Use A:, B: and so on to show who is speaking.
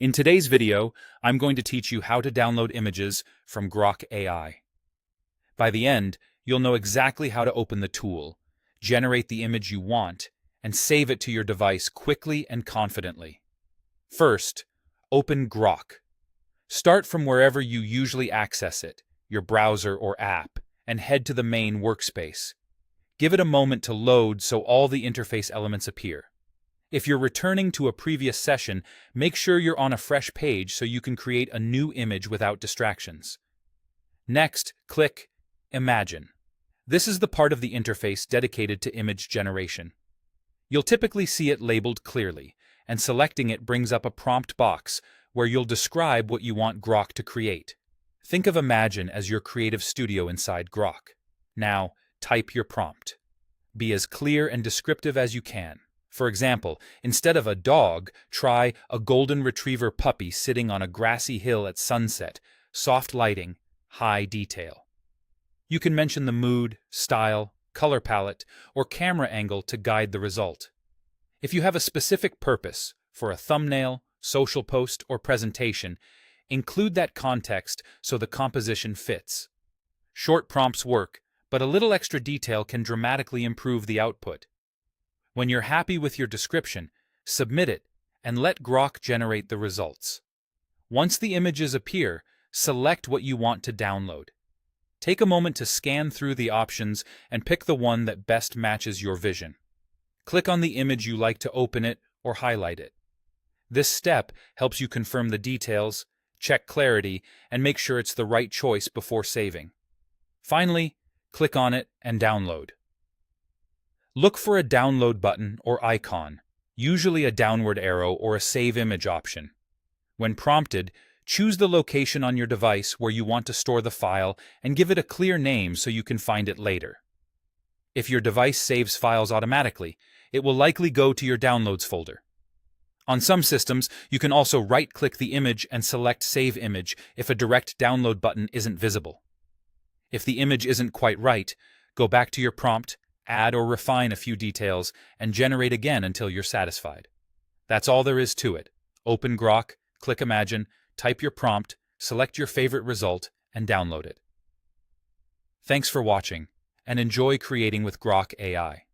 A: In today's video, I'm going to teach you how to download images from Grok AI. By the end, you'll know exactly how to open the tool, generate the image you want, and save it to your device quickly and confidently. First, open Grok. Start from wherever you usually access it, your browser or app, and head to the main workspace. Give it a moment to load so all the interface elements appear. If you're returning to a previous session, make sure you're on a fresh page so you can create a new image without distractions. Next, click Imagine. This is the part of the interface dedicated to image generation. You'll typically see it labeled clearly, and selecting it brings up a prompt box where you'll describe what you want Grok to create. Think of Imagine as your creative studio inside Grok. Now, type your prompt. Be as clear and descriptive as you can. For example, instead of a dog, try a golden retriever puppy sitting on a grassy hill at sunset, soft lighting, high detail. You can mention the mood, style, color palette, or camera angle to guide the result. If you have a specific purpose, for a thumbnail, social post, or presentation, include that context so the composition fits. Short prompts work, but a little extra detail can dramatically improve the output. When you're happy with your description, submit it and let Grok generate the results. Once the images appear, select what you want to download. Take a moment to scan through the options and pick the one that best matches your vision. Click on the image you like to open it or highlight it. This step helps you confirm the details, check clarity, and make sure it's the right choice before saving. Finally, click on it and download. Look for a download button or icon, usually a downward arrow or a save image option. When prompted, choose the location on your device where you want to store the file and give it a clear name so you can find it later. If your device saves files automatically, it will likely go to your Downloads folder. On some systems, you can also right-click the image and select Save Image if a direct download button isn't visible. If the image isn't quite right, go back to your prompt, add or refine a few details, and generate again until you're satisfied. That's all there is to it. Open Grok, click Imagine, type your prompt, select your favorite result, and download it. Thanks for watching, and enjoy creating with Grok AI.